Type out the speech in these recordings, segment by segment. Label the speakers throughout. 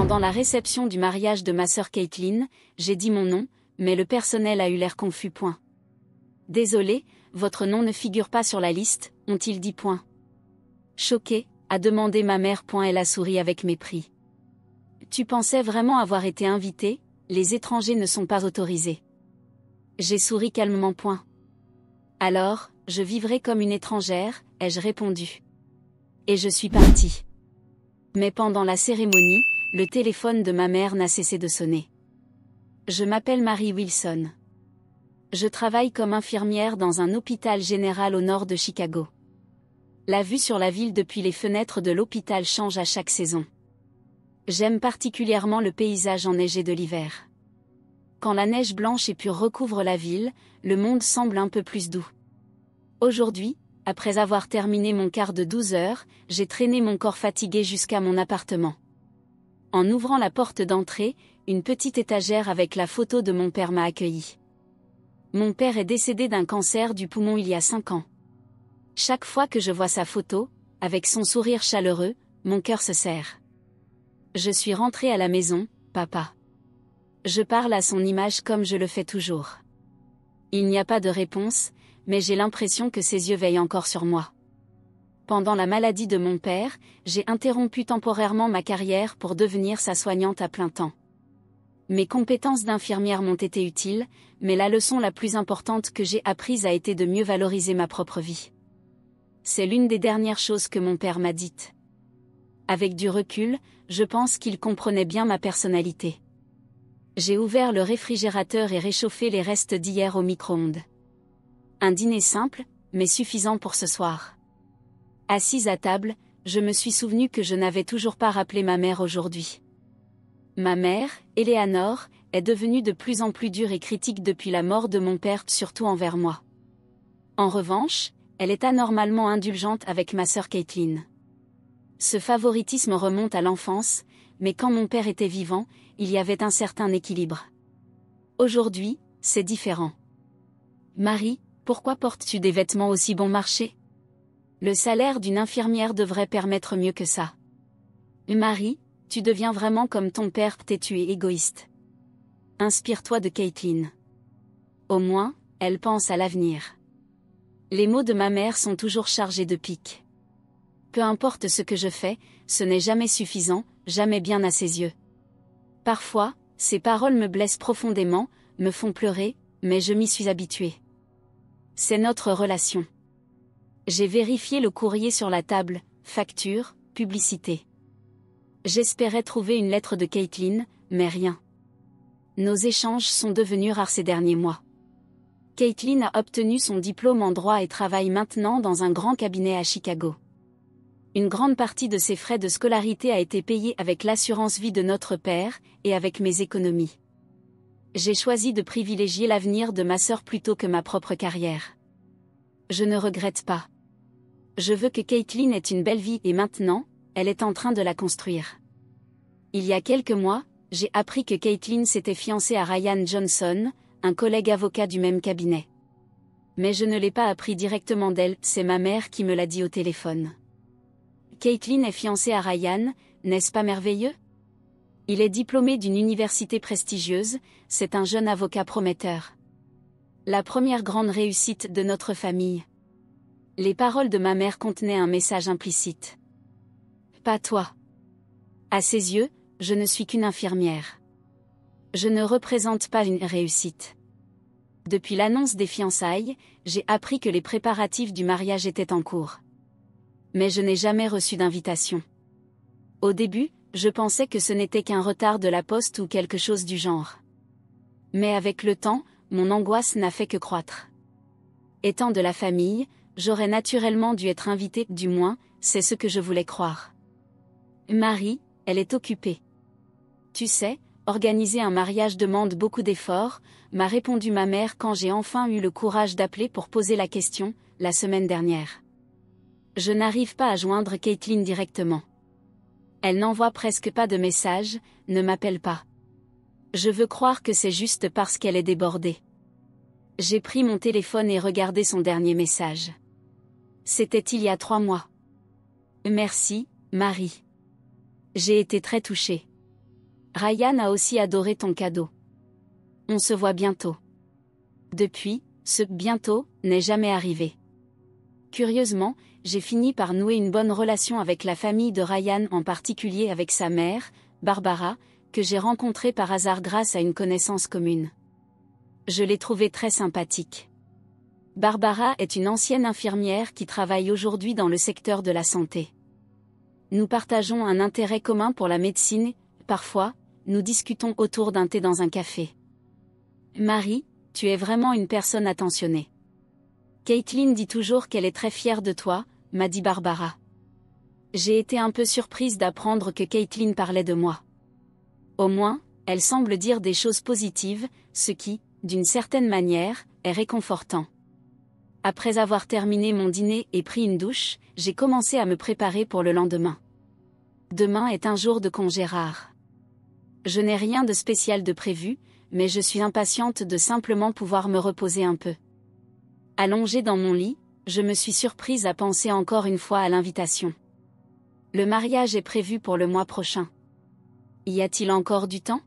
Speaker 1: Pendant la réception du mariage de ma sœur Caitlin, j'ai dit mon nom, mais le personnel a eu l'air confus. Désolé, votre nom ne figure pas sur la liste, ont-ils dit. Choquée, a demandé ma mère. Elle a souri avec mépris. Tu pensais vraiment avoir été invitée? Les étrangers ne sont pas autorisés. J'ai souri calmement. Alors, je vivrai comme une étrangère, ai-je répondu. Et je suis partie. Mais pendant la cérémonie, le téléphone de ma mère n'a cessé de sonner. Je m'appelle Mary Wilson. Je travaille comme infirmière dans un hôpital général au nord de Chicago. La vue sur la ville depuis les fenêtres de l'hôpital change à chaque saison. J'aime particulièrement le paysage enneigé de l'hiver. Quand la neige blanche et pure recouvre la ville, le monde semble un peu plus doux. Aujourd'hui, après avoir terminé mon quart de 12 heures, j'ai traîné mon corps fatigué jusqu'à mon appartement. En ouvrant la porte d'entrée, une petite étagère avec la photo de mon père m'a accueilli. Mon père est décédé d'un cancer du poumon il y a 5 ans. Chaque fois que je vois sa photo, avec son sourire chaleureux, mon cœur se serre. Je suis rentrée à la maison, papa. Je parle à son image comme je le fais toujours. Il n'y a pas de réponse, mais j'ai l'impression que ses yeux veillent encore sur moi. Pendant la maladie de mon père, j'ai interrompu temporairement ma carrière pour devenir sa soignante à plein temps. Mes compétences d'infirmière m'ont été utiles, mais la leçon la plus importante que j'ai apprise a été de mieux valoriser ma propre vie. C'est l'une des dernières choses que mon père m'a dites. Avec du recul, je pense qu'il comprenait bien ma personnalité. J'ai ouvert le réfrigérateur et réchauffé les restes d'hier au micro-ondes. Un dîner simple, mais suffisant pour ce soir. Assise à table, je me suis souvenu que je n'avais toujours pas rappelé ma mère aujourd'hui. Ma mère, Eleanor, est devenue de plus en plus dure et critique depuis la mort de mon père, surtout envers moi. En revanche, elle est anormalement indulgente avec ma sœur Caitlin. Ce favoritisme remonte à l'enfance, mais quand mon père était vivant, il y avait un certain équilibre. Aujourd'hui, c'est différent. Marie, pourquoi portes-tu des vêtements aussi bon marché? Le salaire d'une infirmière devrait permettre mieux que ça. Marie, tu deviens vraiment comme ton père, têtu et égoïste. Inspire-toi de Caitlin. Au moins, elle pense à l'avenir. Les mots de ma mère sont toujours chargés de pique. Peu importe ce que je fais, ce n'est jamais suffisant, jamais bien à ses yeux. Parfois, ces paroles me blessent profondément, me font pleurer, mais je m'y suis habituée. C'est notre relation. J'ai vérifié le courrier sur la table, facture, publicité. J'espérais trouver une lettre de Caitlin, mais rien. Nos échanges sont devenus rares ces derniers mois. Caitlin a obtenu son diplôme en droit et travaille maintenant dans un grand cabinet à Chicago. Une grande partie de ses frais de scolarité a été payée avec l'assurance vie de notre père, et avec mes économies. J'ai choisi de privilégier l'avenir de ma sœur plutôt que ma propre carrière. Je ne regrette pas. Je veux que Caitlin ait une belle vie et maintenant, elle est en train de la construire. Il y a quelques mois, j'ai appris que Caitlin s'était fiancée à Ryan Johnson, un collègue avocat du même cabinet. Mais je ne l'ai pas appris directement d'elle, c'est ma mère qui me l'a dit au téléphone. Caitlin est fiancée à Ryan, n'est-ce pas merveilleux? Il est diplômé d'une université prestigieuse, c'est un jeune avocat prometteur. La première grande réussite de notre famille. Les paroles de ma mère contenaient un message implicite. Pas toi. À ses yeux, je ne suis qu'une infirmière. Je ne représente pas une réussite. Depuis l'annonce des fiançailles, j'ai appris que les préparatifs du mariage étaient en cours. Mais je n'ai jamais reçu d'invitation. Au début, je pensais que ce n'était qu'un retard de la poste ou quelque chose du genre. Mais avec le temps, mon angoisse n'a fait que croître. Étant de la famille, j'aurais naturellement dû être invitée, du moins, c'est ce que je voulais croire. Marie, elle est occupée. Tu sais, organiser un mariage demande beaucoup d'efforts, m'a répondu ma mère quand j'ai enfin eu le courage d'appeler pour poser la question, la semaine dernière. Je n'arrive pas à joindre Caitlin directement. Elle n'envoie presque pas de messages, ne m'appelle pas. Je veux croire que c'est juste parce qu'elle est débordée. J'ai pris mon téléphone et regardé son dernier message. C'était il y a 3 mois. Merci, Marie. J'ai été très touchée. Ryan a aussi adoré ton cadeau. On se voit bientôt. Depuis, ce « bientôt » n'est jamais arrivé. Curieusement, j'ai fini par nouer une bonne relation avec la famille de Ryan, en particulier avec sa mère, Barbara, que j'ai rencontrée par hasard grâce à une connaissance commune. Je l'ai trouvée très sympathique. Barbara est une ancienne infirmière qui travaille aujourd'hui dans le secteur de la santé. Nous partageons un intérêt commun pour la médecine, parfois, nous discutons autour d'un thé dans un café. Marie, tu es vraiment une personne attentionnée. Caitlin dit toujours qu'elle est très fière de toi, m'a dit Barbara. J'ai été un peu surprise d'apprendre que Caitlin parlait de moi. Au moins, elle semble dire des choses positives, ce qui, d'une certaine manière, est réconfortant. Après avoir terminé mon dîner et pris une douche, j'ai commencé à me préparer pour le lendemain. Demain est un jour de congé rare. Je n'ai rien de spécial de prévu, mais je suis impatiente de simplement pouvoir me reposer un peu. Allongée dans mon lit, je me suis surprise à penser encore une fois à l'invitation. Le mariage est prévu pour le mois prochain. Y a-t-il encore du temps?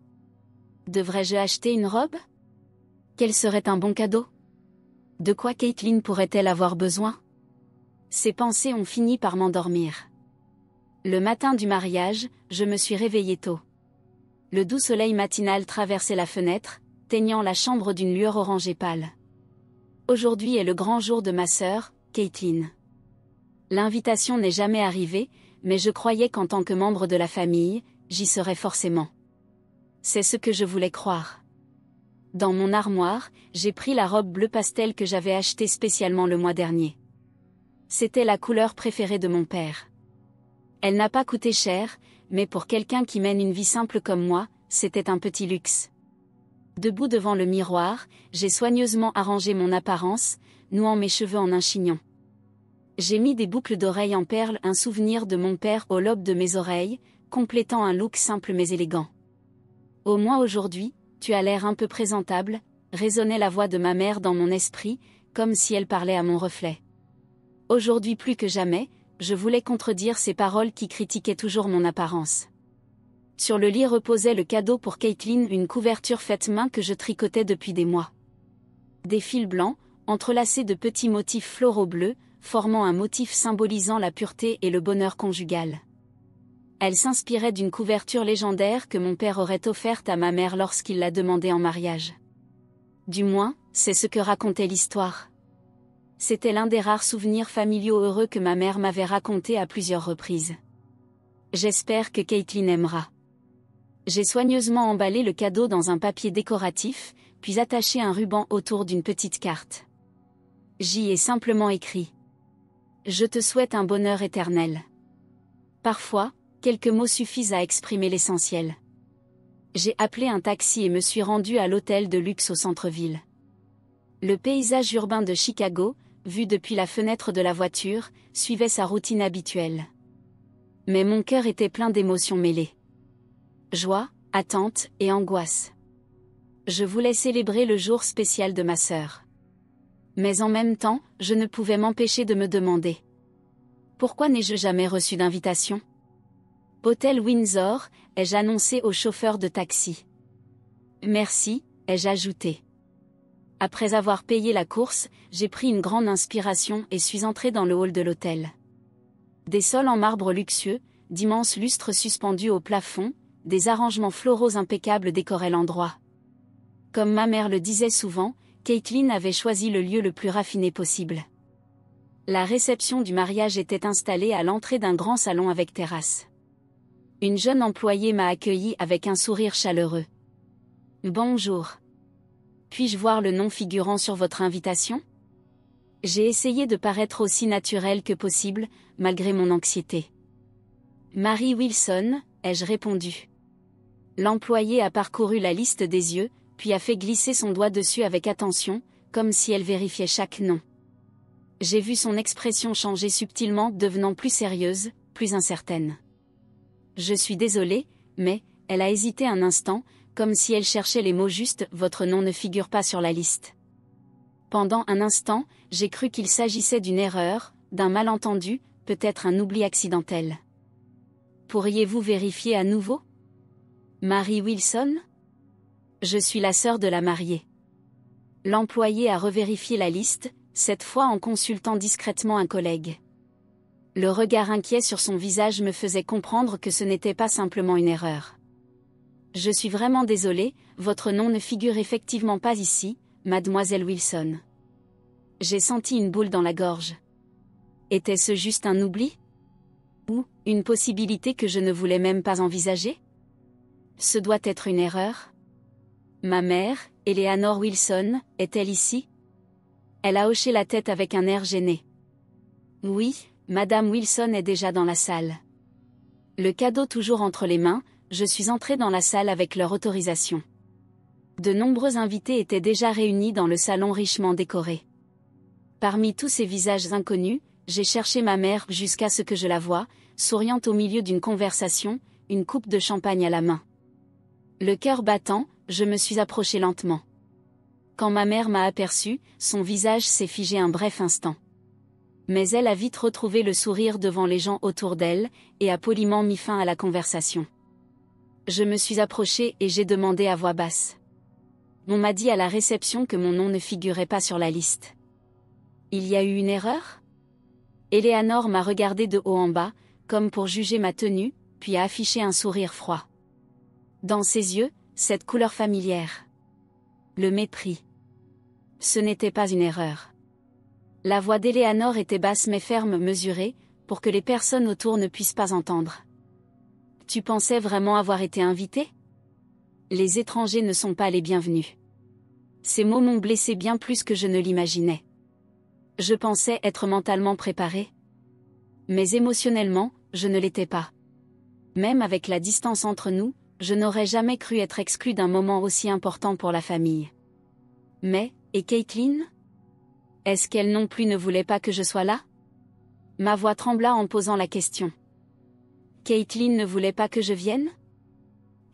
Speaker 1: Devrais-je acheter une robe? Quel serait un bon cadeau? De quoi Caitlin pourrait-elle avoir besoin? Ces pensées ont fini par m'endormir. Le matin du mariage, je me suis réveillée tôt. Le doux soleil matinal traversait la fenêtre, teignant la chambre d'une lueur orangée pâle. Aujourd'hui est le grand jour de ma sœur, Caitlin. L'invitation n'est jamais arrivée, mais je croyais qu'en tant que membre de la famille, j'y serais forcément. C'est ce que je voulais croire. Dans mon armoire, j'ai pris la robe bleu pastel que j'avais achetée spécialement le mois dernier. C'était la couleur préférée de mon père. Elle n'a pas coûté cher, mais pour quelqu'un qui mène une vie simple comme moi, c'était un petit luxe. Debout devant le miroir, j'ai soigneusement arrangé mon apparence, nouant mes cheveux en un chignon. J'ai mis des boucles d'oreilles en perles, un souvenir de mon père au lobe de mes oreilles, complétant un look simple mais élégant. Au moins aujourd'hui, tu as l'air un peu présentable, résonnait la voix de ma mère dans mon esprit, comme si elle parlait à mon reflet. Aujourd'hui plus que jamais, je voulais contredire ces paroles qui critiquaient toujours mon apparence. Sur le lit reposait le cadeau pour Caitlin, une couverture faite main que je tricotais depuis des mois. Des fils blancs, entrelacés de petits motifs floraux bleus, formant un motif symbolisant la pureté et le bonheur conjugal. Elle s'inspirait d'une couverture légendaire que mon père aurait offerte à ma mère lorsqu'il l'a demandée en mariage. Du moins, c'est ce que racontait l'histoire. C'était l'un des rares souvenirs familiaux heureux que ma mère m'avait raconté à plusieurs reprises. J'espère que Caitlin aimera. J'ai soigneusement emballé le cadeau dans un papier décoratif, puis attaché un ruban autour d'une petite carte. J'y ai simplement écrit: Je te souhaite un bonheur éternel. Parfois, quelques mots suffisent à exprimer l'essentiel. J'ai appelé un taxi et me suis rendue à l'hôtel de luxe au centre-ville. Le paysage urbain de Chicago, vu depuis la fenêtre de la voiture, suivait sa routine habituelle. Mais mon cœur était plein d'émotions mêlées. Joie, attente et angoisse. Je voulais célébrer le jour spécial de ma sœur. Mais en même temps, je ne pouvais m'empêcher de me demander: pourquoi n'ai-je jamais reçu d'invitation? Hôtel Windsor, ai-je annoncé au chauffeur de taxi. Merci, ai-je ajouté. Après avoir payé la course, j'ai pris une grande inspiration et suis entrée dans le hall de l'hôtel. Des sols en marbre luxueux, d'immenses lustres suspendus au plafond, des arrangements floraux impeccables décoraient l'endroit. Comme ma mère le disait souvent, Caitlin avait choisi le lieu le plus raffiné possible. La réception du mariage était installée à l'entrée d'un grand salon avec terrasse. Une jeune employée m'a accueillie avec un sourire chaleureux. Bonjour. Puis-je voir le nom figurant sur votre invitation? J'ai essayé de paraître aussi naturelle que possible, malgré mon anxiété. Mary Wilson, ai-je répondu. L'employée a parcouru la liste des yeux, puis a fait glisser son doigt dessus avec attention, comme si elle vérifiait chaque nom. J'ai vu son expression changer subtilement, devenant plus sérieuse, plus incertaine. Je suis désolée, mais, elle a hésité un instant, comme si elle cherchait les mots justes, votre nom ne figure pas sur la liste. Pendant un instant, j'ai cru qu'il s'agissait d'une erreur, d'un malentendu, peut-être un oubli accidentel. Pourriez-vous vérifier à nouveau? Mary Wilson? Je suis la sœur de la mariée. L'employé a revérifié la liste, cette fois en consultant discrètement un collègue. Le regard inquiet sur son visage me faisait comprendre que ce n'était pas simplement une erreur. Je suis vraiment désolé, votre nom ne figure effectivement pas ici, mademoiselle Wilson. J'ai senti une boule dans la gorge. Était-ce juste un oubli? Ou une possibilité que je ne voulais même pas envisager? Ce doit être une erreur. Ma mère, Eleanor Wilson, est-elle ici? Elle a hoché la tête avec un air gêné. Oui, Madame Wilson est déjà dans la salle. Le cadeau toujours entre les mains, je suis entrée dans la salle avec leur autorisation. De nombreux invités étaient déjà réunis dans le salon richement décoré. Parmi tous ces visages inconnus, j'ai cherché ma mère jusqu'à ce que je la voie, souriant au milieu d'une conversation, une coupe de champagne à la main. Le cœur battant, je me suis approchée lentement. Quand ma mère m'a aperçue, son visage s'est figé un bref instant. Mais elle a vite retrouvé le sourire devant les gens autour d'elle, et a poliment mis fin à la conversation. Je me suis approchée et j'ai demandé à voix basse. On m'a dit à la réception que mon nom ne figurait pas sur la liste. Il y a eu une erreur? Eleanor m'a regardé de haut en bas, comme pour juger ma tenue, puis a affiché un sourire froid. Dans ses yeux, cette couleur familière. Le mépris. Ce n'était pas une erreur. La voix d'Eleanor était basse mais ferme, mesurée, pour que les personnes autour ne puissent pas entendre. Tu pensais vraiment avoir été invité? Les étrangers ne sont pas les bienvenus. Ces mots m'ont blessé bien plus que je ne l'imaginais. Je pensais être mentalement préparée. Mais émotionnellement, je ne l'étais pas. Même avec la distance entre nous, je n'aurais jamais cru être exclue d'un moment aussi important pour la famille. Mais, et Caitlin? Est-ce qu'elle non plus ne voulait pas que je sois là? Ma voix trembla en posant la question. Caitlin ne voulait pas que je vienne?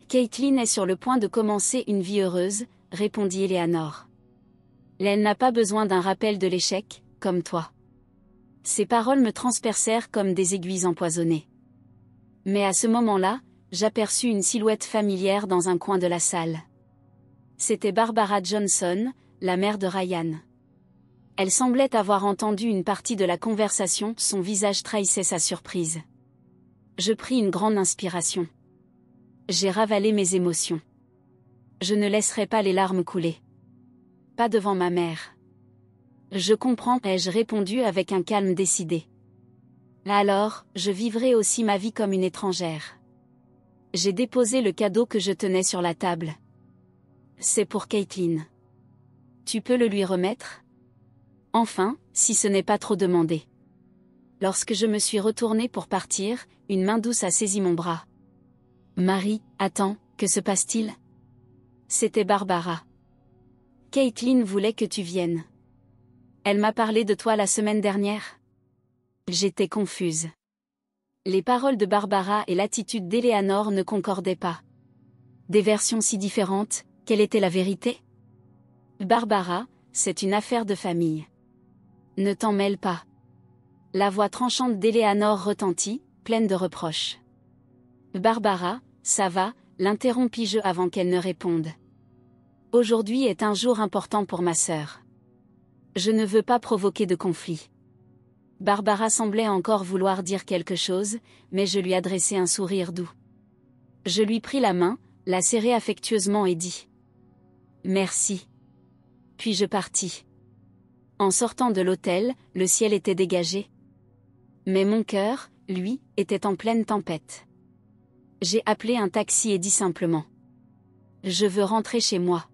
Speaker 1: Caitlin est sur le point de commencer une vie heureuse, répondit Eleanor. Elle n'a pas besoin d'un rappel de l'échec, comme toi. Ces paroles me transpercèrent comme des aiguilles empoisonnées. Mais à ce moment-là, j'aperçus une silhouette familière dans un coin de la salle. C'était Barbara Johnson, la mère de Ryan. Elle semblait avoir entendu une partie de la conversation, son visage trahissait sa surprise. Je pris une grande inspiration. J'ai ravalé mes émotions. Je ne laisserai pas les larmes couler. Pas devant ma mère. Je comprends, ai-je répondu avec un calme décidé. Alors, je vivrai aussi ma vie comme une étrangère. J'ai déposé le cadeau que je tenais sur la table. C'est pour Caitlin. Tu peux le lui remettre? Enfin, si ce n'est pas trop demandé. Lorsque je me suis retournée pour partir, une main douce a saisi mon bras. Marie, attends, que se passe-t-il? C'était Barbara. Caitlin voulait que tu viennes. Elle m'a parlé de toi la semaine dernière. J'étais confuse. Les paroles de Barbara et l'attitude d'Eleanor ne concordaient pas. Des versions si différentes, quelle était la vérité? Barbara, c'est une affaire de famille. Ne t'en mêle pas. La voix tranchante d'Eleanor retentit, pleine de reproches. Barbara, ça va, l'interrompis-je avant qu'elle ne réponde. Aujourd'hui est un jour important pour ma sœur. Je ne veux pas provoquer de conflit. Barbara semblait encore vouloir dire quelque chose, mais je lui adressai un sourire doux. Je lui pris la main, la serrai affectueusement et dis « Merci ». Puis je partis. En sortant de l'hôtel, le ciel était dégagé. Mais mon cœur, lui, était en pleine tempête. J'ai appelé un taxi et dit simplement « Je veux rentrer chez moi ».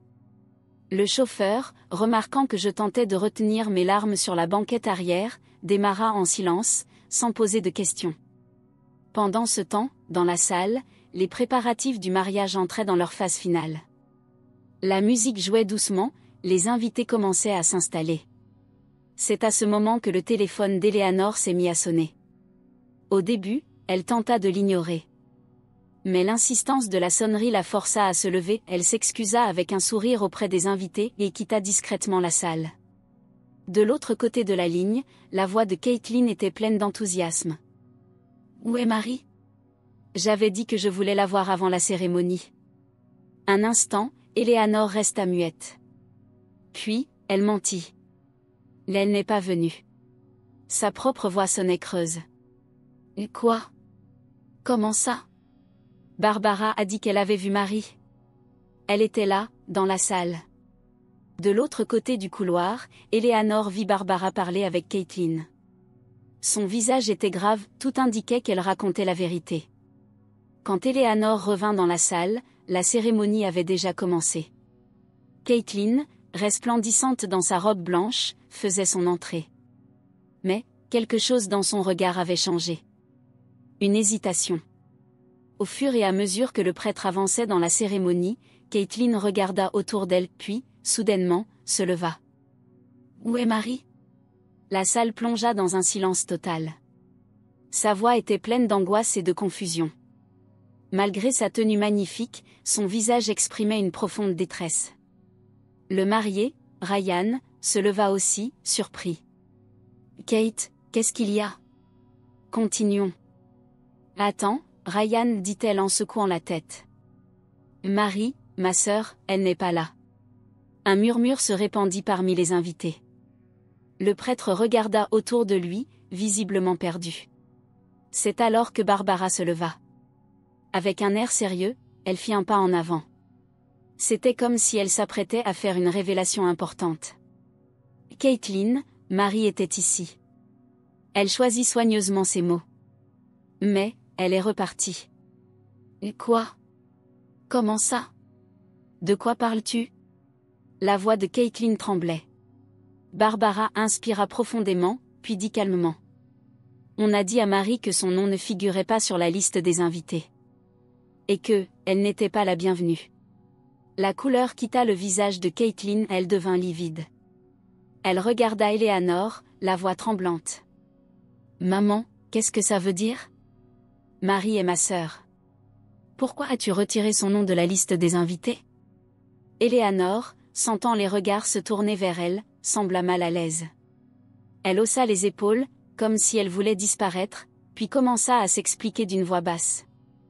Speaker 1: Le chauffeur, remarquant que je tentais de retenir mes larmes sur la banquette arrière, démarra en silence, sans poser de questions. Pendant ce temps, dans la salle, les préparatifs du mariage entraient dans leur phase finale. La musique jouait doucement, les invités commençaient à s'installer. C'est à ce moment que le téléphone d'Eleanor s'est mis à sonner. Au début, elle tenta de l'ignorer. Mais l'insistance de la sonnerie la força à se lever, elle s'excusa avec un sourire auprès des invités et quitta discrètement la salle. De l'autre côté de la ligne, la voix de Caitlin était pleine d'enthousiasme. « Où est Marie? J'avais dit que je voulais la voir avant la cérémonie. Un instant, Eleanor resta muette. Puis, elle mentit. Elle n'est pas venue. Sa propre voix sonnait creuse. Et quoi? Comment ça? Barbara a dit qu'elle avait vu Marie. Elle était là, dans la salle. De l'autre côté du couloir, Eleanor vit Barbara parler avec Caitlin. Son visage était grave, tout indiquait qu'elle racontait la vérité. Quand Eleanor revint dans la salle, la cérémonie avait déjà commencé. Caitlin, resplendissante dans sa robe blanche, faisait son entrée. Mais, quelque chose dans son regard avait changé. Une hésitation. Au fur et à mesure que le prêtre avançait dans la cérémonie, Caitlin regarda autour d'elle, puis, soudainement, se leva. « Où est Marie ?» La salle plongea dans un silence total. Sa voix était pleine d'angoisse et de confusion. Malgré sa tenue magnifique, son visage exprimait une profonde détresse. Le marié, Ryan, se leva aussi, surpris. « Kate, qu'est-ce qu'il y a ? Continuons. » « Attends, Ryan, dit-elle en secouant la tête. « Marie, ma sœur, elle n'est pas là. » Un murmure se répandit parmi les invités. Le prêtre regarda autour de lui, visiblement perdu. C'est alors que Barbara se leva. Avec un air sérieux, elle fit un pas en avant. C'était comme si elle s'apprêtait à faire une révélation importante. « Caitlin, Marie était ici. » Elle choisit soigneusement ses mots. Mais, elle est repartie. « Quoi? Comment ça? De quoi parles-tu » La voix de Caitlin tremblait. Barbara inspira profondément, puis dit calmement. « On a dit à Marie que son nom ne figurait pas sur la liste des invités. Et que, elle n'était pas la bienvenue. » La couleur quitta le visage de Caitlin, elle devint livide. Elle regarda Eleanor, la voix tremblante. « Maman, qu'est-ce que ça veut dire ? Marie est ma sœur. Pourquoi as-tu retiré son nom de la liste des invités ?» Eleanor, sentant les regards se tourner vers elle, sembla mal à l'aise. Elle haussa les épaules, comme si elle voulait disparaître, puis commença à s'expliquer d'une voix basse.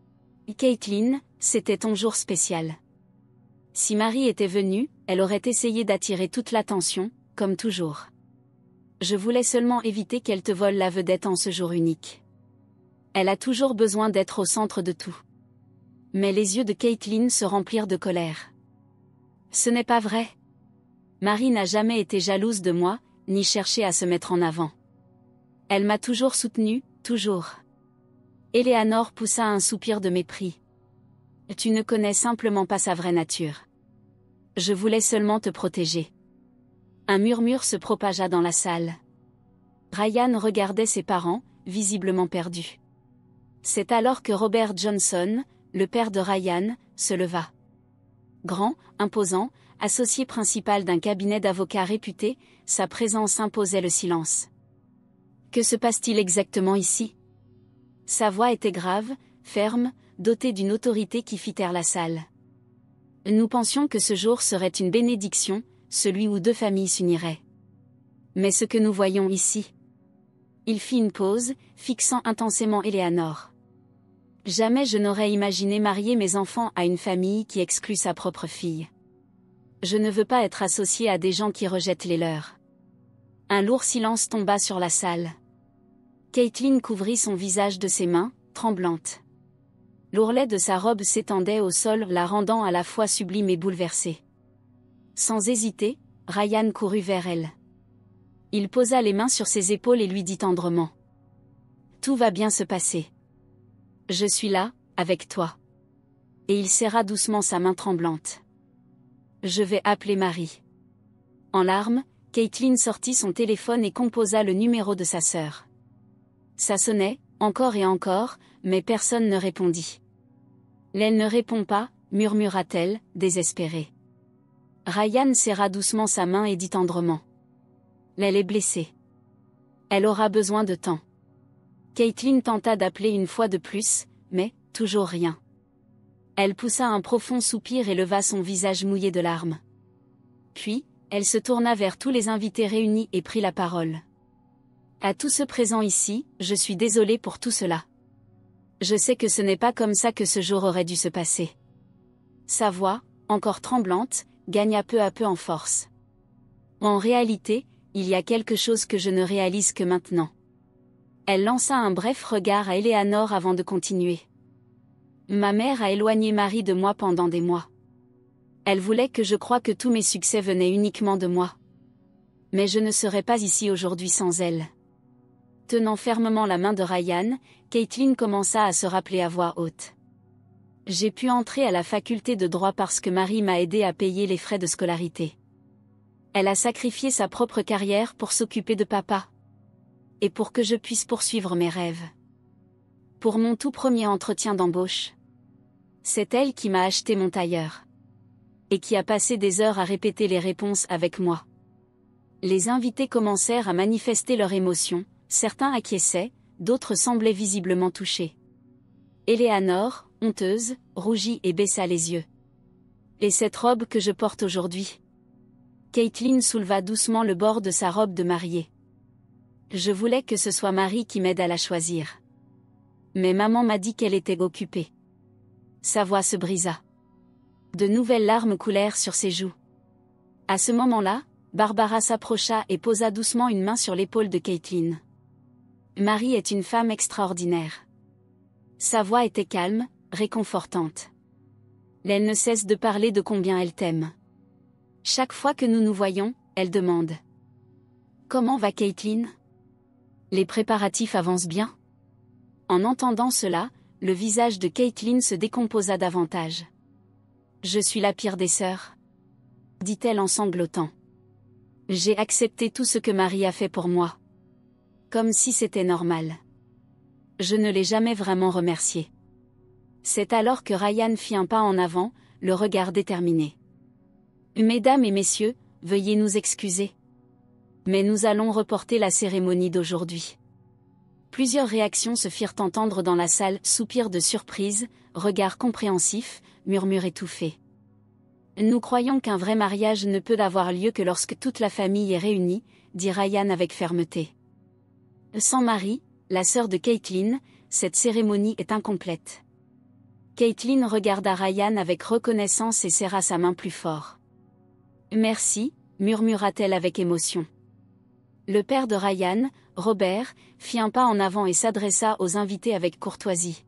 Speaker 1: « Caitlin, c'était ton jour spécial. Si Marie était venue, elle aurait essayé d'attirer toute l'attention, comme toujours. Je voulais seulement éviter qu'elle te vole la vedette en ce jour unique. Elle a toujours besoin d'être au centre de tout. » Mais les yeux de Caitlin se remplirent de colère. « Ce n'est pas vrai. Marie n'a jamais été jalouse de moi, ni cherché à se mettre en avant. Elle m'a toujours soutenue, toujours. » Eleanor poussa un soupir de mépris. « Tu ne connais simplement pas sa vraie nature. Je voulais seulement te protéger. » Un murmure se propagea dans la salle. Ryan regardait ses parents, visiblement perdus. C'est alors que Robert Johnson, le père de Ryan, se leva. Grand, imposant, associé principal d'un cabinet d'avocats réputé, sa présence imposait le silence. « Que se passe-t-il exactement ici ?» Sa voix était grave, ferme, dotée d'une autorité qui fit taire la salle. « Nous pensions que ce jour serait une bénédiction, celui où deux familles s'uniraient. Mais ce que nous voyons ici... » Il fit une pause, fixant intensément Eleanor. « Jamais je n'aurais imaginé marier mes enfants à une famille qui exclut sa propre fille. Je ne veux pas être associée à des gens qui rejettent les leurs. » Un lourd silence tomba sur la salle. Caitlin couvrit son visage de ses mains, tremblante. L'ourlet de sa robe s'étendait au sol, la rendant à la fois sublime et bouleversée. Sans hésiter, Ryan courut vers elle. Il posa les mains sur ses épaules et lui dit tendrement. « Tout va bien se passer. Je suis là, avec toi. » Et il serra doucement sa main tremblante. « Je vais appeler Marie. » En larmes, Caitlin sortit son téléphone et composa le numéro de sa sœur. Ça sonnait, encore et encore, mais personne ne répondit. « Elle ne répond pas, » murmura-t-elle, désespérée. Ryan serra doucement sa main et dit tendrement. « Elle est blessée. Elle aura besoin de temps. » Caitlin tenta d'appeler une fois de plus, mais, toujours rien. Elle poussa un profond soupir et leva son visage mouillé de larmes. Puis, elle se tourna vers tous les invités réunis et prit la parole. « À tous ceux présents ici, je suis désolée pour tout cela. Je sais que ce n'est pas comme ça que ce jour aurait dû se passer. Sa voix, encore tremblante, gagna peu à peu en force. En réalité, il y a quelque chose que je ne réalise que maintenant. Elle lança un bref regard à Éléanore avant de continuer. Ma mère a éloigné Marie de moi pendant des mois. Elle voulait que je croie que tous mes succès venaient uniquement de moi. Mais je ne serais pas ici aujourd'hui sans elle. Tenant fermement la main de Ryan, Caitlin commença à se rappeler à voix haute. J'ai pu entrer à la faculté de droit parce que Marie m'a aidé à payer les frais de scolarité. Elle a sacrifié sa propre carrière pour s'occuper de papa. Et pour que je puisse poursuivre mes rêves. Pour mon tout premier entretien d'embauche. C'est elle qui m'a acheté mon tailleur. Et qui a passé des heures à répéter les réponses avec moi. Les invités commencèrent à manifester leur émotion, certains acquiesçaient, d'autres semblaient visiblement touchés. Éléanore, honteuse, rougit et baissa les yeux. Et cette robe que je porte aujourd'hui? Caitlin souleva doucement le bord de sa robe de mariée. Je voulais que ce soit Marie qui m'aide à la choisir. Mais maman m'a dit qu'elle était occupée. Sa voix se brisa. De nouvelles larmes coulèrent sur ses joues. À ce moment-là, Barbara s'approcha et posa doucement une main sur l'épaule de Caitlin. Marie est une femme extraordinaire. Sa voix était calme, réconfortante. Elle ne cesse de parler de combien elle t'aime. Chaque fois que nous nous voyons, elle demande. Comment va Caitlin? Les préparatifs avancent bien? En entendant cela, le visage de Caitlin se décomposa davantage. Je suis la pire des sœurs, dit-elle en sanglotant. J'ai accepté tout ce que Marie a fait pour moi. Comme si c'était normal. Je ne l'ai jamais vraiment remerciée. C'est alors que Ryan fit un pas en avant, le regard déterminé. Mesdames et messieurs, veuillez nous excuser. Mais nous allons reporter la cérémonie d'aujourd'hui. Plusieurs réactions se firent entendre dans la salle, soupirs de surprise, regards compréhensifs, murmures étouffés. Nous croyons qu'un vrai mariage ne peut avoir lieu que lorsque toute la famille est réunie, dit Ryan avec fermeté. Sans Marie, la sœur de Caitlin, cette cérémonie est incomplète. Caitlin regarda Ryan avec reconnaissance et serra sa main plus fort. Merci, murmura-t-elle avec émotion. Le père de Ryan, Robert, fit un pas en avant et s'adressa aux invités avec courtoisie.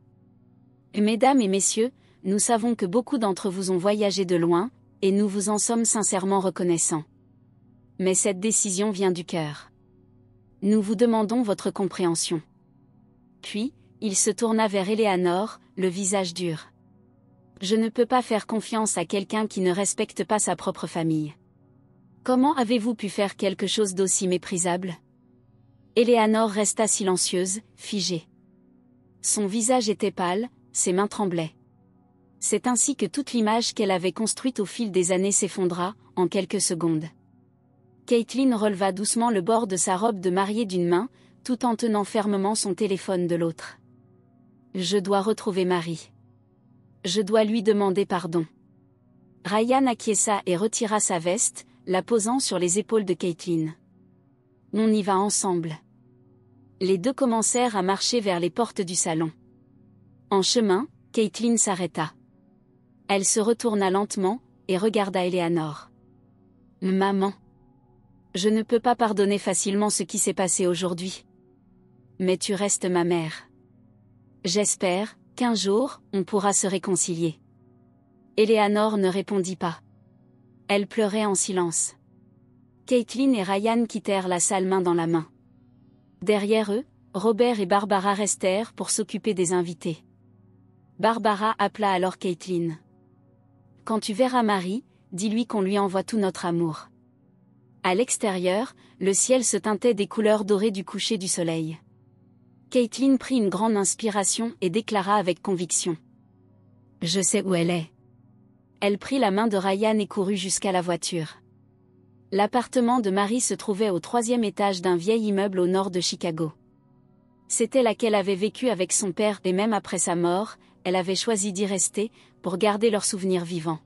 Speaker 1: Mesdames et messieurs, nous savons que beaucoup d'entre vous ont voyagé de loin, et nous vous en sommes sincèrement reconnaissants. Mais cette décision vient du cœur. Nous vous demandons votre compréhension. Puis, il se tourna vers Éléanore, le visage dur. Je ne peux pas faire confiance à quelqu'un qui ne respecte pas sa propre famille. Comment avez-vous pu faire quelque chose d'aussi méprisable? Éléanore resta silencieuse, figée. Son visage était pâle, ses mains tremblaient. C'est ainsi que toute l'image qu'elle avait construite au fil des années s'effondra, en quelques secondes. Caitlin releva doucement le bord de sa robe de mariée d'une main, tout en tenant fermement son téléphone de l'autre. Je dois retrouver Marie. Je dois lui demander pardon. Ryan acquiesça et retira sa veste, la posant sur les épaules de Caitlin. On y va ensemble. Les deux commencèrent à marcher vers les portes du salon. En chemin, Caitlin s'arrêta. Elle se retourna lentement, et regarda Éléanore. Maman. Je ne peux pas pardonner facilement ce qui s'est passé aujourd'hui. Mais tu restes ma mère. J'espère qu'un jour, on pourra se réconcilier. Éléanore ne répondit pas. Elle pleurait en silence. Caitlin et Ryan quittèrent la salle main dans la main. Derrière eux, Robert et Barbara restèrent pour s'occuper des invités. Barbara appela alors Caitlin. Quand tu verras Marie, dis-lui qu'on lui envoie tout notre amour. À l'extérieur, le ciel se teintait des couleurs dorées du coucher du soleil. Caitlin prit une grande inspiration et déclara avec conviction. Je sais où elle est. Elle prit la main de Ryan et courut jusqu'à la voiture. L'appartement de Marie se trouvait au 3e étage d'un vieil immeuble au nord de Chicago. C'était là qu'elle avait vécu avec son père et même après sa mort, elle avait choisi d'y rester, pour garder leurs souvenirs vivants.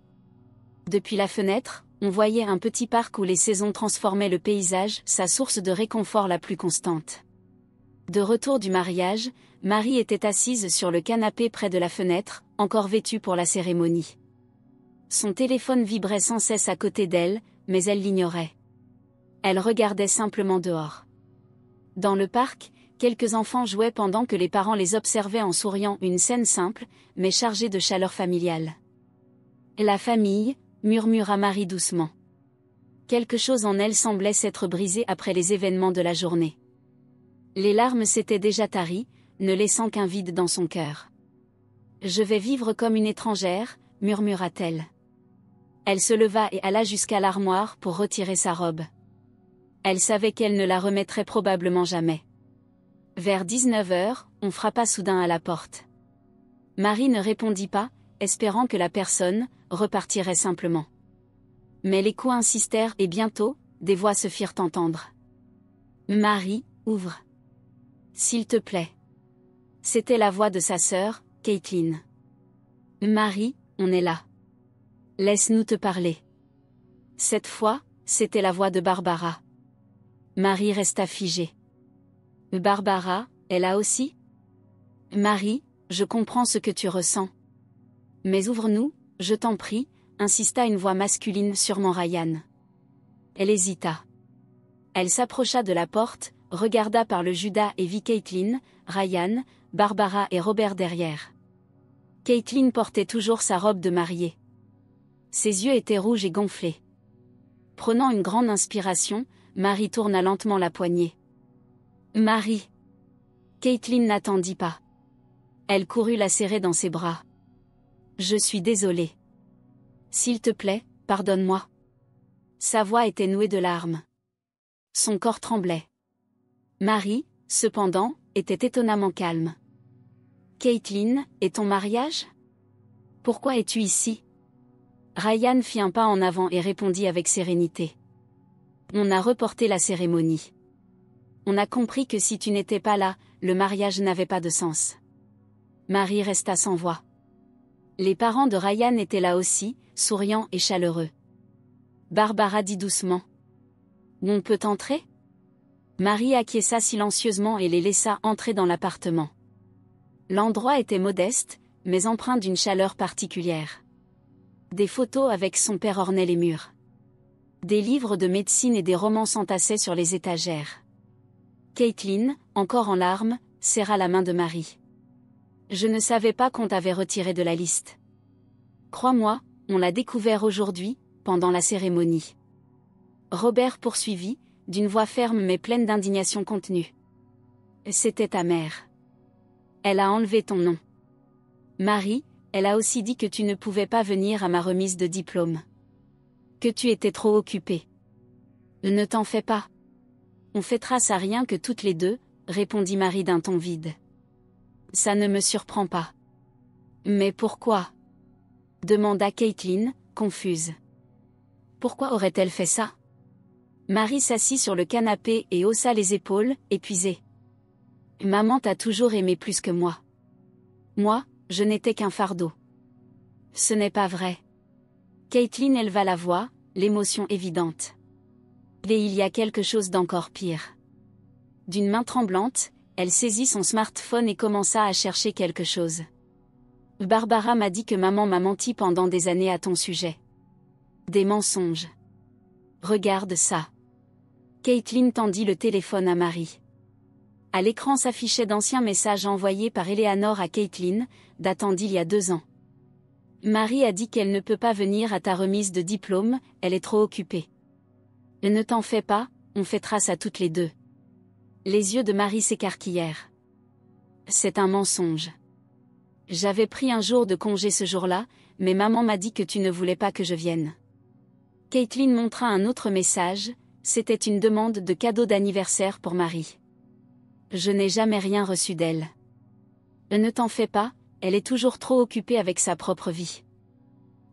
Speaker 1: Depuis la fenêtre, on voyait un petit parc où les saisons transformaient le paysage, sa source de réconfort la plus constante. De retour du mariage, Marie était assise sur le canapé près de la fenêtre, encore vêtue pour la cérémonie. Son téléphone vibrait sans cesse à côté d'elle, mais elle l'ignorait. Elle regardait simplement dehors. Dans le parc, quelques enfants jouaient pendant que les parents les observaient en souriant, une scène simple, mais chargée de chaleur familiale. La famille, murmura Marie doucement. Quelque chose en elle semblait s'être brisé après les événements de la journée. Les larmes s'étaient déjà taries, ne laissant qu'un vide dans son cœur. Je vais vivre comme une étrangère, murmura-t-elle. Elle se leva et alla jusqu'à l'armoire pour retirer sa robe. Elle savait qu'elle ne la remettrait probablement jamais. Vers 19h, on frappa soudain à la porte. Marie ne répondit pas, espérant que la personne repartirait simplement. Mais les coups insistèrent et bientôt, des voix se firent entendre. « Marie, ouvre. S'il te plaît. » C'était la voix de sa sœur, Caitlin. « Marie, on est là. Laisse-nous te parler. » Cette fois, c'était la voix de Barbara. Marie resta figée. « Barbara, est là aussi ? » ?»« Marie, je comprends ce que tu ressens. Mais ouvre-nous, je t'en prie, » insista une voix masculine, sûrement Ryan. Elle hésita. Elle s'approcha de la porte, regarda par le Judas et vit Caitlin, Ryan, Barbara et Robert derrière. Caitlin portait toujours sa robe de mariée. Ses yeux étaient rouges et gonflés. Prenant une grande inspiration, Marie tourna lentement la poignée. « Marie !» Caitlin n'attendit pas. Elle courut la serrer dans ses bras. « Je suis désolée. S'il te plaît, pardonne-moi. » Sa voix était nouée de larmes. Son corps tremblait. Marie, cependant, était étonnamment calme. « Caitlin, et ton mariage ? Pourquoi es-tu ici ? » Ryan fit un pas en avant et répondit avec sérénité. « On a reporté la cérémonie. On a compris que si tu n'étais pas là, le mariage n'avait pas de sens. » Marie resta sans voix. Les parents de Ryan étaient là aussi, souriants et chaleureux. Barbara dit doucement. « On peut entrer ? » Marie acquiesça silencieusement et les laissa entrer dans l'appartement. L'endroit était modeste, mais empreint d'une chaleur particulière. Des photos avec son père ornaient les murs. Des livres de médecine et des romans s'entassaient sur les étagères. Caitlin, encore en larmes, serra la main de Marie. « Je ne savais pas qu'on t'avait retiré de la liste. Crois-moi, on l'a découvert aujourd'hui, pendant la cérémonie. » Robert poursuivit, d'une voix ferme mais pleine d'indignation contenue. « C'était ta mère. Elle a enlevé ton nom. Marie, elle a aussi dit que tu ne pouvais pas venir à ma remise de diplôme. Que tu étais trop occupée. Ne t'en fais pas. On fêtera ça rien que toutes les deux, » répondit Marie d'un ton vide. « Ça ne me surprend pas. »« Mais pourquoi ?» demanda Caitlin, confuse. « Pourquoi aurait-elle fait ça ?» Marie s'assit sur le canapé et haussa les épaules, épuisée. « Maman t'a toujours aimé plus que moi. Moi, je n'étais qu'un fardeau. » « Ce n'est pas vrai. » Caitlin éleva la voix, l'émotion évidente. « Et il y a quelque chose d'encore pire. » D'une main tremblante, elle saisit son smartphone et commença à chercher quelque chose. « Barbara m'a dit que maman m'a menti pendant des années à ton sujet. Des mensonges. Regarde ça. » Caitlin tendit le téléphone à Marie. À l'écran s'affichaient d'anciens messages envoyés par Eleanor à Caitlin, datant d'il y a 2 ans. Marie a dit qu'elle ne peut pas venir à ta remise de diplôme, elle est trop occupée. Ne t'en fais pas, on fêtera ça toutes les deux. Les yeux de Marie s'écarquillèrent. C'est un mensonge. J'avais pris un jour de congé ce jour-là, mais maman m'a dit que tu ne voulais pas que je vienne. Caitlin montra un autre message, c'était une demande de cadeau d'anniversaire pour Marie. Je n'ai jamais rien reçu d'elle. Ne t'en fais pas, elle est toujours trop occupée avec sa propre vie.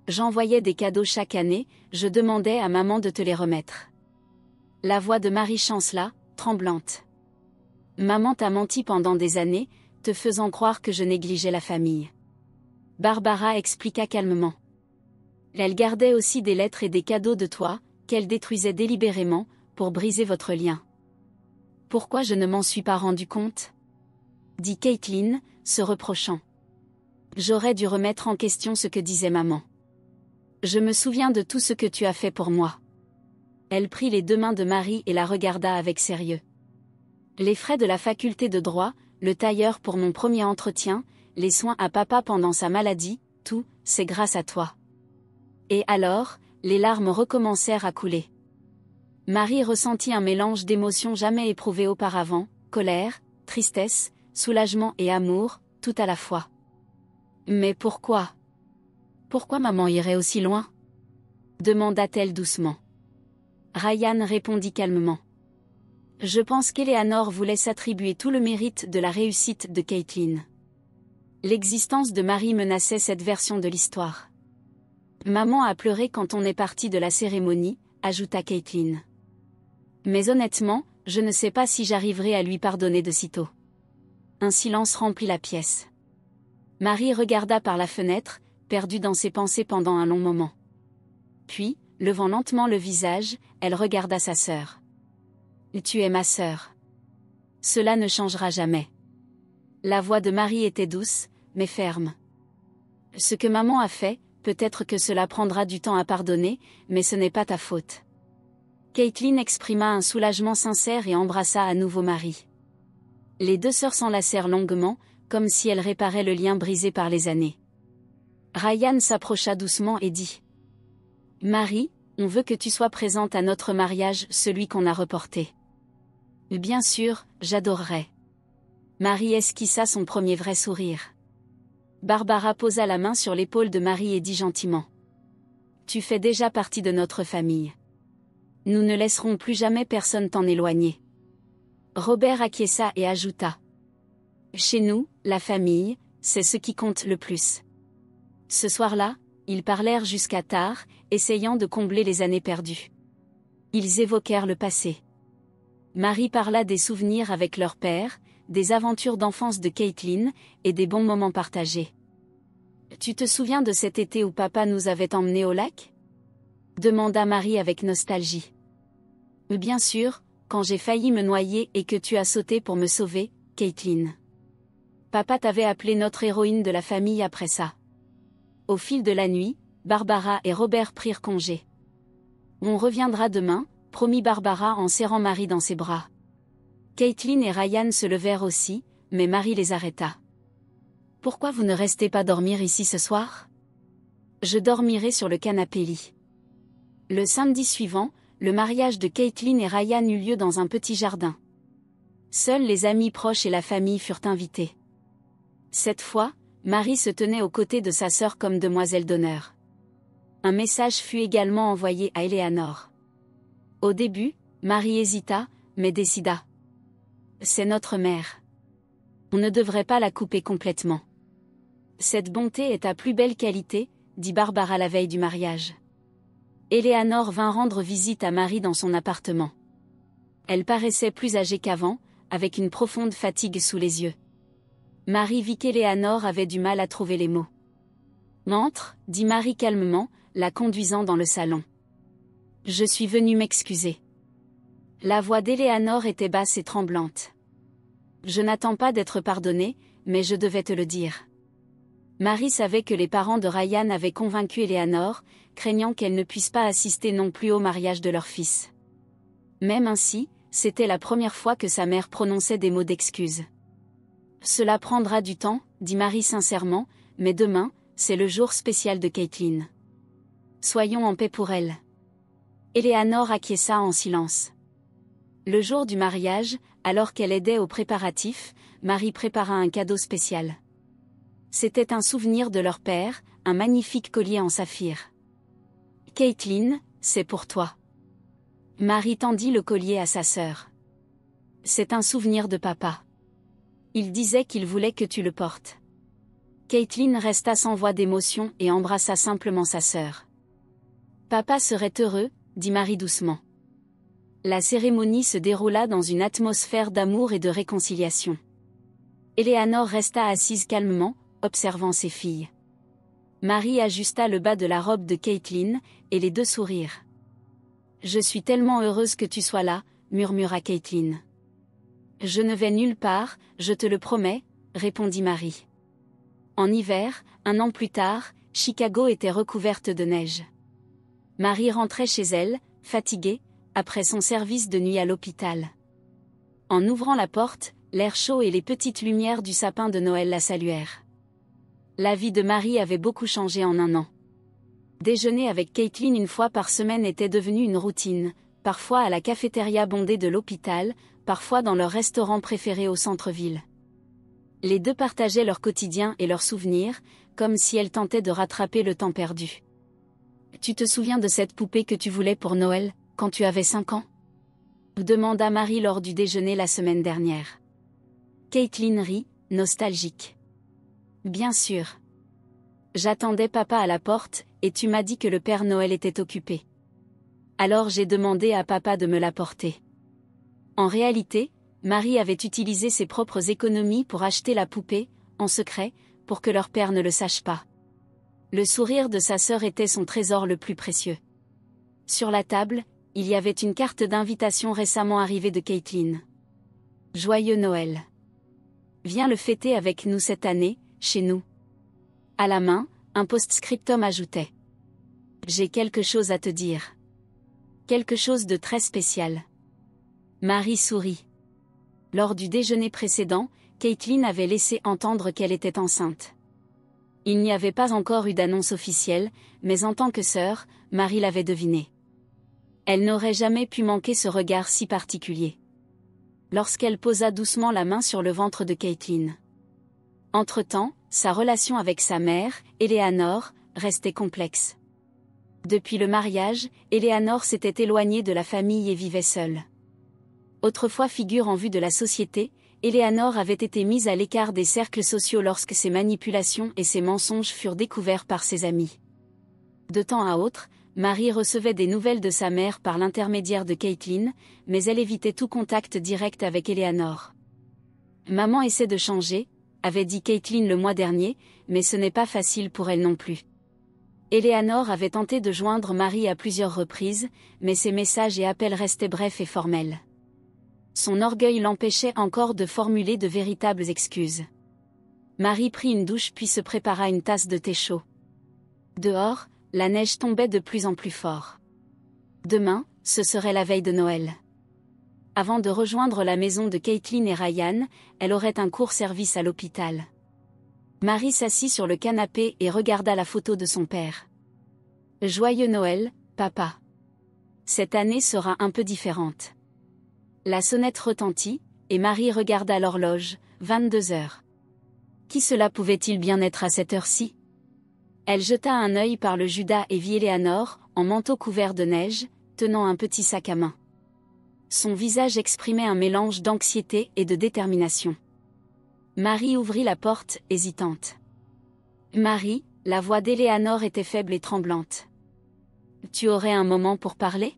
Speaker 1: J'envoyais des cadeaux chaque année, je demandais à maman de te les remettre. La voix de Marie chancela, tremblante. Maman t'a menti pendant des années, te faisant croire que je négligeais la famille. Barbara expliqua calmement. Elle gardait aussi des lettres et des cadeaux de toi, qu'elle détruisait délibérément, pour briser votre lien. Pourquoi je ne m'en suis pas rendu compte ? Dit Caitlin, se reprochant. J'aurais dû remettre en question ce que disait maman. Je me souviens de tout ce que tu as fait pour moi. Elle prit les deux mains de Marie et la regarda avec sérieux. Les frais de la faculté de droit, le tailleur pour mon premier entretien, les soins à papa pendant sa maladie, tout, c'est grâce à toi. Et alors, les larmes recommencèrent à couler. Marie ressentit un mélange d'émotions jamais éprouvées auparavant, colère, tristesse, soulagement et amour, tout à la fois. Mais pourquoi? Pourquoi maman irait aussi loin? Demanda-t-elle doucement. Ryan répondit calmement. Je pense qu'Eleanor voulait s'attribuer tout le mérite de la réussite de Caitlin. L'existence de Marie menaçait cette version de l'histoire. Maman a pleuré quand on est parti de la cérémonie, ajouta Caitlin. Mais honnêtement, je ne sais pas si j'arriverai à lui pardonner de sitôt. Un silence remplit la pièce. Marie regarda par la fenêtre, perdue dans ses pensées pendant un long moment. Puis, levant lentement le visage, elle regarda sa sœur. « Tu es ma sœur. Cela ne changera jamais. » La voix de Marie était douce, mais ferme. « Ce que maman a fait, peut-être que cela prendra du temps à pardonner, mais ce n'est pas ta faute. » Caitlin exprima un soulagement sincère et embrassa à nouveau Marie. Les deux sœurs s'enlacèrent longuement, comme si elles réparaient le lien brisé par les années. Ryan s'approcha doucement et dit « Marie, on veut que tu sois présente à notre mariage, celui qu'on a reporté. » « Bien sûr, j'adorerais. » Marie esquissa son premier vrai sourire. Barbara posa la main sur l'épaule de Marie et dit gentiment « Tu fais déjà partie de notre famille. Nous ne laisserons plus jamais personne t'en éloigner. » Robert acquiesça et ajouta « Chez nous, la famille, c'est ce qui compte le plus. » Ce soir-là, ils parlèrent jusqu'à tard, essayant de combler les années perdues. Ils évoquèrent le passé. Marie parla des souvenirs avec leur père, des aventures d'enfance de Caitlin, et des bons moments partagés. « Tu te souviens de cet été où papa nous avait emmenés au lac ?» demanda Marie avec nostalgie. « Bien sûr, quand j'ai failli me noyer et que tu as sauté pour me sauver, Caitlin. Papa t'avait appelé notre héroïne de la famille après ça. » Au fil de la nuit, Barbara et Robert prirent congé. « On reviendra demain, » promit Barbara en serrant Marie dans ses bras. Caitlin et Ryan se levèrent aussi, mais Marie les arrêta. « Pourquoi vous ne restez pas dormir ici ce soir ? Je dormirai sur le canapé-lit. » Le samedi suivant, le mariage de Caitlin et Ryan eut lieu dans un petit jardin. Seuls les amis proches et la famille furent invités. Cette fois, Marie se tenait aux côtés de sa sœur comme demoiselle d'honneur. Un message fut également envoyé à Eleanor. Au début, Marie hésita, mais décida. « C'est notre mère. On ne devrait pas la couper complètement. Cette bonté est ta plus belle qualité, » dit Barbara la veille du mariage. Eleanor vint rendre visite à Marie dans son appartement. Elle paraissait plus âgée qu'avant, avec une profonde fatigue sous les yeux. Marie vit qu'Eleanor avait du mal à trouver les mots. « Entre, » dit Marie calmement, la conduisant dans le salon. « Je suis venue m'excuser. » La voix d'Eleanor était basse et tremblante. « Je n'attends pas d'être pardonnée, mais je devais te le dire. » Marie savait que les parents de Ryan avaient convaincu Eleanor, craignant qu'elle ne puisse pas assister non plus au mariage de leur fils. Même ainsi, c'était la première fois que sa mère prononçait des mots d'excuse. « Cela prendra du temps, » dit Marie sincèrement, « mais demain, c'est le jour spécial de Caitlin. Soyons en paix pour elle. » Eleanor acquiesça en silence. Le jour du mariage, alors qu'elle aidait aux préparatifs, Marie prépara un cadeau spécial. C'était un souvenir de leur père, un magnifique collier en saphir. « Caitlin, c'est pour toi. » Marie tendit le collier à sa sœur. « C'est un souvenir de papa. Il disait qu'il voulait que tu le portes. » Caitlin resta sans voix d'émotion et embrassa simplement sa sœur. « Papa serait heureux, » dit Marie doucement. La cérémonie se déroula dans une atmosphère d'amour et de réconciliation. Eleanor resta assise calmement, observant ses filles. Marie ajusta le bas de la robe de Caitlin, et les deux sourirent. « Je suis tellement heureuse que tu sois là, » murmura Caitlin. « Je ne vais nulle part, je te le promets, » répondit Marie. En hiver, un an plus tard, Chicago était recouverte de neige. Marie rentrait chez elle, fatiguée, après son service de nuit à l'hôpital. En ouvrant la porte, l'air chaud et les petites lumières du sapin de Noël la saluèrent. La vie de Marie avait beaucoup changé en un an. Déjeuner avec Caitlin une fois par semaine était devenu une routine, parfois à la cafétéria bondée de l'hôpital, parfois dans leur restaurant préféré au centre-ville. Les deux partageaient leur quotidien et leurs souvenirs, comme si elles tentaient de rattraper le temps perdu. « Tu te souviens de cette poupée que tu voulais pour Noël, quand tu avais 5 ans ?» demanda Marie lors du déjeuner la semaine dernière. Caitlin rit, nostalgique. « Bien sûr. J'attendais papa à la porte, et tu m'as dit que le Père Noël était occupé. Alors j'ai demandé à papa de me l'apporter. » En réalité, Marie avait utilisé ses propres économies pour acheter la poupée, en secret, pour que leur père ne le sache pas. Le sourire de sa sœur était son trésor le plus précieux. Sur la table, il y avait une carte d'invitation récemment arrivée de Caitlin. « Joyeux Noël. Viens le fêter avec nous cette année, chez nous. » À la main, un post-scriptum ajoutait. « J'ai quelque chose à te dire. Quelque chose de très spécial. » Marie sourit. Lors du déjeuner précédent, Caitlin avait laissé entendre qu'elle était enceinte. Il n'y avait pas encore eu d'annonce officielle, mais en tant que sœur, Marie l'avait deviné. Elle n'aurait jamais pu manquer ce regard si particulier. Lorsqu'elle posa doucement la main sur le ventre de Caitlin. Entre-temps, sa relation avec sa mère, Eleanor, restait complexe. Depuis le mariage, Eleanor s'était éloignée de la famille et vivait seule. Autrefois figure en vue de la société, Eleanor avait été mise à l'écart des cercles sociaux lorsque ses manipulations et ses mensonges furent découverts par ses amis. De temps à autre, Marie recevait des nouvelles de sa mère par l'intermédiaire de Caitlin, mais elle évitait tout contact direct avec Eleanor. « Maman essaie de changer », avait dit Caitlin le mois dernier, mais ce n'est pas facile pour elle non plus. Eleanor avait tenté de joindre Marie à plusieurs reprises, mais ses messages et appels restaient brefs et formels. Son orgueil l'empêchait encore de formuler de véritables excuses. Marie prit une douche puis se prépara une tasse de thé chaud. Dehors, la neige tombait de plus en plus fort. Demain, ce serait la veille de Noël. Avant de rejoindre la maison de Caitlin et Ryan, elle aurait un court service à l'hôpital. Marie s'assit sur le canapé et regarda la photo de son père. « Joyeux Noël, papa. Cette année sera un peu différente. » La sonnette retentit, et Marie regarda l'horloge, 22 heures. Qui cela pouvait-il bien être à cette heure-ci? Elle jeta un œil par le Judas et vit Eleanor, en manteau couvert de neige, tenant un petit sac à main. Son visage exprimait un mélange d'anxiété et de détermination. Marie ouvrit la porte, hésitante. « Marie », la voix d'Eleanor était faible et tremblante. « Tu aurais un moment pour parler ?»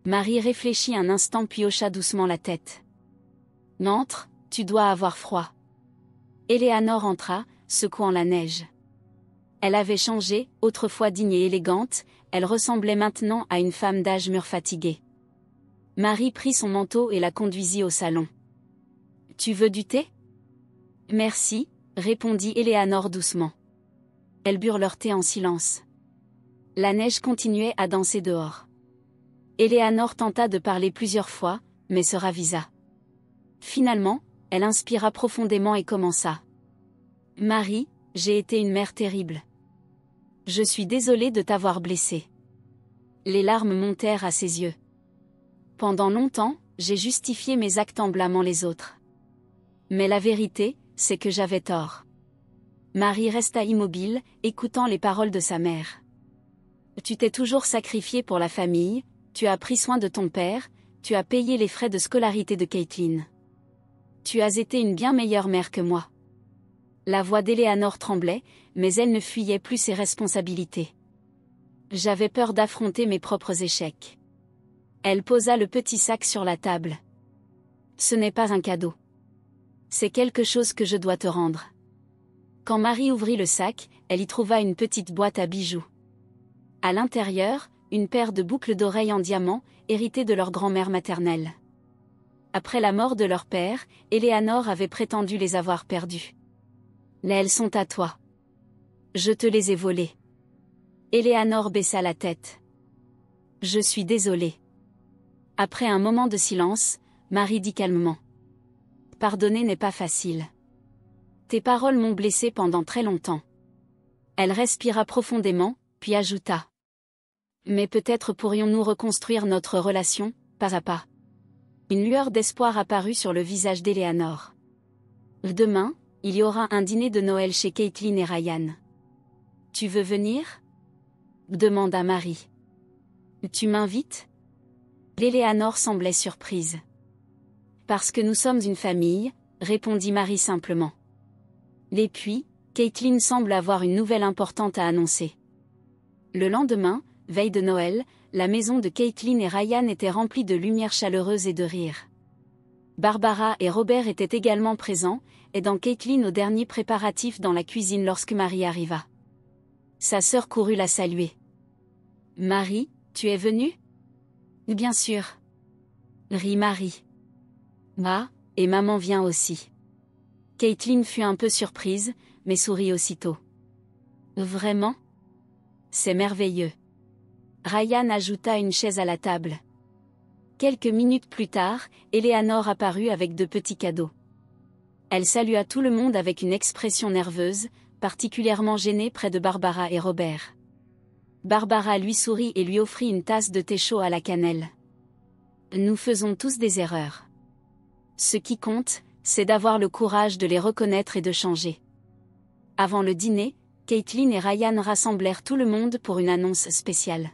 Speaker 1: Marie réfléchit un instant puis hocha doucement la tête. « N'entre, tu dois avoir froid. » Eleanor entra, secouant la neige. Elle avait changé, autrefois digne et élégante, elle ressemblait maintenant à une femme d'âge mûr fatiguée. Marie prit son manteau et la conduisit au salon. « Tu veux du thé ?»« Merci », répondit Eleanor doucement. Elles burent leur thé en silence. La neige continuait à danser dehors. Eleanor tenta de parler plusieurs fois, mais se ravisa. Finalement, elle inspira profondément et commença. « Marie, j'ai été une mère terrible. Je suis désolée de t'avoir blessée. » Les larmes montèrent à ses yeux. « Pendant longtemps, j'ai justifié mes actes en blâmant les autres. Mais la vérité, c'est que j'avais tort. » Marie resta immobile, écoutant les paroles de sa mère. « Tu t'es toujours sacrifiée pour la famille, tu as pris soin de ton père, tu as payé les frais de scolarité de Caitlin. Tu as été une bien meilleure mère que moi. » La voix d'Eleanor tremblait, mais elle ne fuyait plus ses responsabilités. « J'avais peur d'affronter mes propres échecs. » Elle posa le petit sac sur la table. « Ce n'est pas un cadeau. C'est quelque chose que je dois te rendre. » Quand Marie ouvrit le sac, elle y trouva une petite boîte à bijoux. À l'intérieur, une paire de boucles d'oreilles en diamant, héritées de leur grand-mère maternelle. Après la mort de leur père, Eleanor avait prétendu les avoir perdues. « Mais elles sont à toi. Je te les ai volées. » Eleanor baissa la tête. Je suis désolée. Après un moment de silence, Marie dit calmement. Pardonner n'est pas facile. Tes paroles m'ont blessée pendant très longtemps. Elle respira profondément, puis ajouta. Mais peut-être pourrions-nous reconstruire notre relation, pas à pas. Une lueur d'espoir apparut sur le visage d'Eleanor. Demain, il y aura un dîner de Noël chez Caitlin et Ryan. Tu veux venir? Demanda Marie. Tu m'invites? Eleanor semblait surprise. Parce que nous sommes une famille, répondit Marie simplement. Et puis, Caitlin semble avoir une nouvelle importante à annoncer. Le lendemain, veille de Noël, la maison de Caitlin et Ryan était remplie de lumière chaleureuse et de rires. Barbara et Robert étaient également présents, aidant Caitlin aux derniers préparatifs dans la cuisine lorsque Marie arriva. Sa sœur courut la saluer. « Marie, tu es venue ?»« Bien sûr. » rit Marie. « Ah, et maman vient aussi. » Caitlin fut un peu surprise, mais sourit aussitôt. « Vraiment ? C'est merveilleux. » Ryan ajouta une chaise à la table. Quelques minutes plus tard, Eleanor apparut avec de petits cadeaux. Elle salua tout le monde avec une expression nerveuse, particulièrement gênée près de Barbara et Robert. Barbara lui sourit et lui offrit une tasse de thé chaud à la cannelle. Nous faisons tous des erreurs. Ce qui compte, c'est d'avoir le courage de les reconnaître et de changer. Avant le dîner, Caitlin et Ryan rassemblèrent tout le monde pour une annonce spéciale.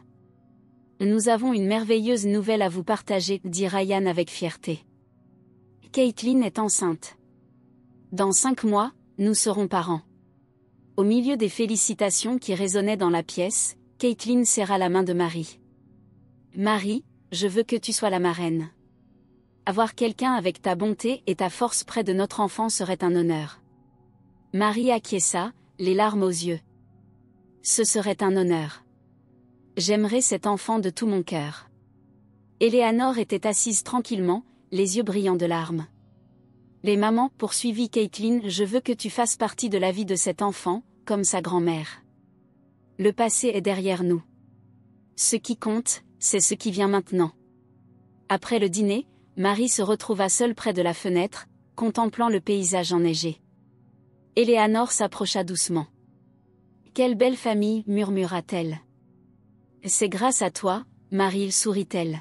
Speaker 1: Nous avons une merveilleuse nouvelle à vous partager, dit Ryan avec fierté. Caitlin est enceinte. Dans 5 mois, nous serons parents. Au milieu des félicitations qui résonnaient dans la pièce, Caitlin serra la main de Marie. Marie, je veux que tu sois la marraine. Avoir quelqu'un avec ta bonté et ta force près de notre enfant serait un honneur. Marie acquiesça, les larmes aux yeux. Ce serait un honneur. J'aimerais cet enfant de tout mon cœur. Eleanor était assise tranquillement, les yeux brillants de larmes. Les mamans, poursuivit Caitlin, je veux que tu fasses partie de la vie de cet enfant, comme sa grand-mère. Le passé est derrière nous. Ce qui compte, c'est ce qui vient maintenant. Après le dîner, Marie se retrouva seule près de la fenêtre, contemplant le paysage enneigé. Eleanor s'approcha doucement. Quelle belle famille, murmura-t-elle. C'est grâce à toi, Marie, sourit-elle.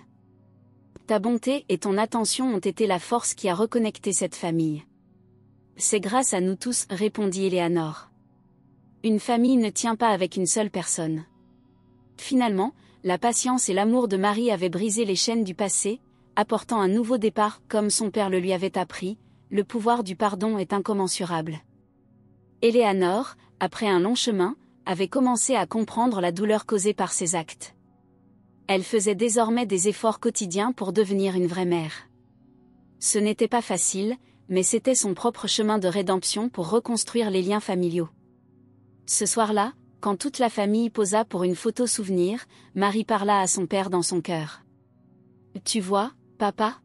Speaker 1: Ta bonté et ton attention ont été la force qui a reconnecté cette famille. C'est grâce à nous tous, répondit Eleanor. Une famille ne tient pas avec une seule personne. Finalement, la patience et l'amour de Marie avaient brisé les chaînes du passé, apportant un nouveau départ, comme son père le lui avait appris, le pouvoir du pardon est incommensurable. Eleanor, après un long chemin, avait commencé à comprendre la douleur causée par ses actes. Elle faisait désormais des efforts quotidiens pour devenir une vraie mère. Ce n'était pas facile, mais c'était son propre chemin de rédemption pour reconstruire les liens familiaux. Ce soir-là, quand toute la famille posa pour une photo souvenir, Marie parla à son père dans son cœur. « Tu vois, papa ?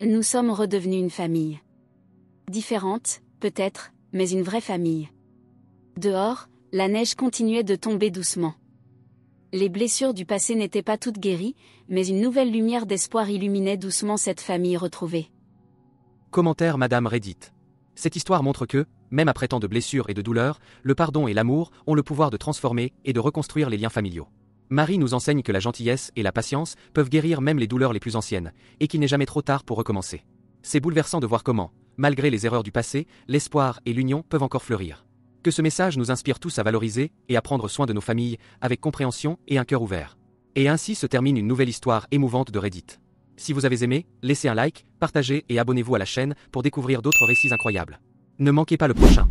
Speaker 1: Nous sommes redevenus une famille. Différente, peut-être, mais une vraie famille. » Dehors, la neige continuait de tomber doucement. Les blessures du passé n'étaient pas toutes guéries, mais une nouvelle lumière d'espoir illuminait doucement cette famille retrouvée.
Speaker 2: Commentaire Madame Reddit. Cette histoire montre que, même après tant de blessures et de douleurs, le pardon et l'amour ont le pouvoir de transformer et de reconstruire les liens familiaux. Marie nous enseigne que la gentillesse et la patience peuvent guérir même les douleurs les plus anciennes, et qu'il n'est jamais trop tard pour recommencer. C'est bouleversant de voir comment, malgré les erreurs du passé, l'espoir et l'union peuvent encore fleurir. Que ce message nous inspire tous à valoriser et à prendre soin de nos familles avec compréhension et un cœur ouvert. Et ainsi se termine une nouvelle histoire émouvante de Reddit. Si vous avez aimé, laissez un like, partagez et abonnez-vous à la chaîne pour découvrir d'autres récits incroyables. Ne manquez pas le prochain.